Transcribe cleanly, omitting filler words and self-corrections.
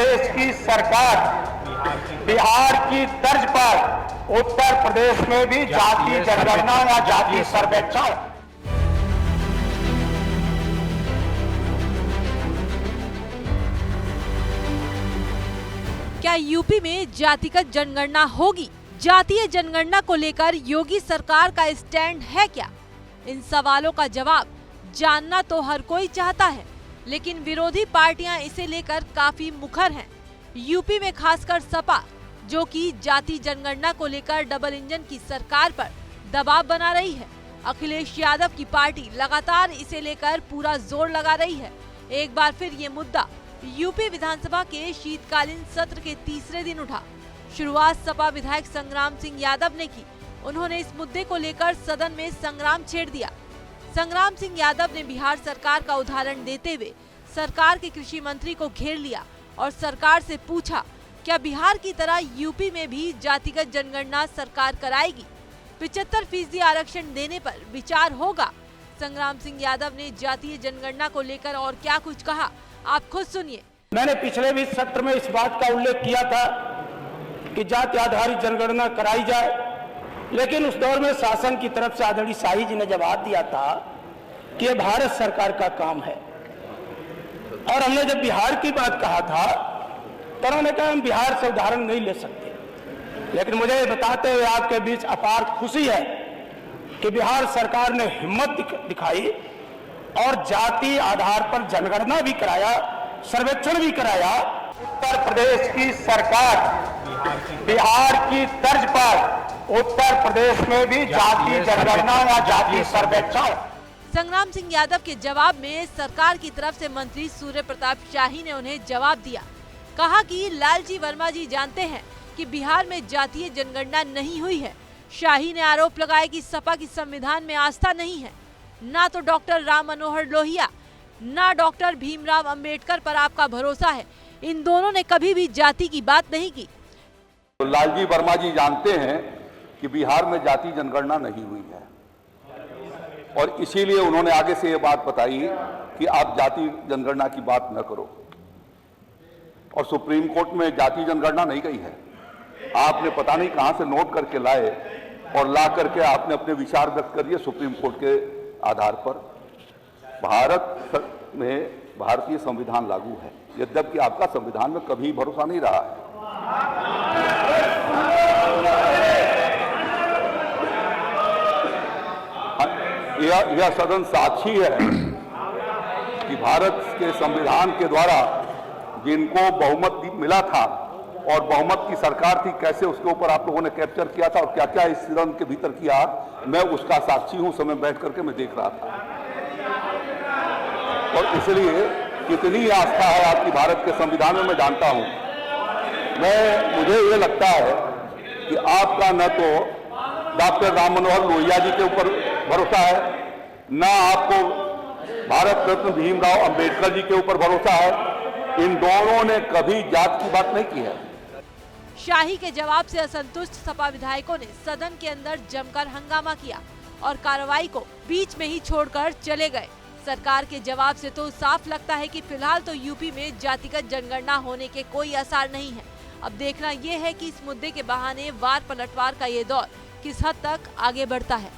प्रदेश की सरकार बिहार की तर्ज पर उत्तर प्रदेश में भी जाति जनगणना या जाति सर्वेक्षण क्या यूपी में जातिगत जनगणना होगी? जातीय जनगणना को लेकर योगी सरकार का स्टैंड है क्या? इन सवालों का जवाब जानना तो हर कोई चाहता है, लेकिन विरोधी पार्टियां इसे लेकर काफी मुखर हैं। यूपी में खासकर सपा, जो कि जाति जनगणना को लेकर डबल इंजन की सरकार पर दबाव बना रही है। अखिलेश यादव की पार्टी लगातार इसे लेकर पूरा जोर लगा रही है। एक बार फिर ये मुद्दा यूपी विधानसभा के शीतकालीन सत्र के तीसरे दिन उठा। शुरुआत सपा विधायक संग्राम सिंह यादव ने की। उन्होंने इस मुद्दे को लेकर सदन में संग्राम छेड़ दिया। संग्राम सिंह यादव ने बिहार सरकार का उदाहरण देते हुए सरकार के कृषि मंत्री को घेर लिया और सरकार से पूछा, क्या बिहार की तरह यूपी में भी जातिगत जनगणना सरकार कराएगी? 75% आरक्षण देने पर विचार होगा। संग्राम सिंह यादव ने जातीय जनगणना को लेकर और क्या कुछ कहा, आप खुद सुनिए। मैंने पिछले भी सत्र में इस बात का उल्लेख किया था कि जाति आधारित जनगणना कराई जाए, लेकिन उस दौर में शासन की तरफ से आदरणीय शाही जी ने जवाब दिया था कि यह भारत सरकार का काम है। और हमने जब बिहार की बात कहा था तो उन्होंने कहा हम बिहार से उदाहरण नहीं ले सकते। लेकिन मुझे बताते हुए आपके बीच अपार खुशी है कि बिहार सरकार ने हिम्मत दिखाई और जाति आधार पर जनगणना भी कराया, सर्वेक्षण भी कराया। उत्तर प्रदेश की सरकार बिहार की तर्ज पर उत्तर प्रदेश में भी जाति जनगणना या जाति सर्वेक्षण। संग्राम सिंह यादव के जवाब में सरकार की तरफ से मंत्री सूर्य प्रताप शाही ने उन्हें जवाब दिया। कहा कि लालजी वर्मा जी जानते हैं कि बिहार में जातीय जनगणना नहीं हुई है। शाही ने आरोप लगाया कि सपा की संविधान में आस्था नहीं है। ना तो डॉक्टर राम मनोहर लोहिया, ना डॉक्टर भीमराव अंबेडकर पर आपका भरोसा है। इन दोनों ने कभी भी जाति की बात नहीं की। तो लालजी वर्मा जी जानते हैं कि बिहार में जाति जनगणना नहीं हुई है और इसीलिए उन्होंने आगे से ये बात बताई कि आप जाति जनगणना की बात न करो। और सुप्रीम कोर्ट में जाति जनगणना नहीं गई है। आपने पता नहीं कहां से नोट करके लाए और ला करके आपने अपने विचार व्यक्त करिए सुप्रीम कोर्ट के आधार पर। भारत में भारतीय संविधान लागू है, यद्यपि आपका संविधान में कभी भरोसा नहीं रहा है। यह सदन साक्षी है कि भारत के संविधान के द्वारा जिनको बहुमत मिला था और बहुमत की सरकार थी, कैसे उसके ऊपर आप लोगों ने कैप्चर किया था और क्या क्या इस सदन के भीतर किया, मैं उसका साक्षी हूं। समय बैठ करके मैं देख रहा था और इसलिए कितनी आस्था है आपकी भारत के संविधान में मैं जानता हूं। मुझे ये लगता है कि आपका न तो डॉक्टर राम मनोहर लोहिया जी के ऊपर भरोसा है, न आपको भारत रत्न भीमराव अंबेडकर जी के ऊपर भरोसा है। इन दोनों ने कभी जात की बात नहीं की है। शाही के जवाब से असंतुष्ट सपा विधायकों ने सदन के अंदर जमकर हंगामा किया और कार्रवाई को बीच में ही छोड़कर चले गए। सरकार के जवाब से तो साफ लगता है कि फिलहाल तो यूपी में जातिगत जनगणना होने के कोई आसार नहीं है। अब देखना यह है कि इस मुद्दे के बहाने वार पलटवार का ये दौर किस हद तक आगे बढ़ता है।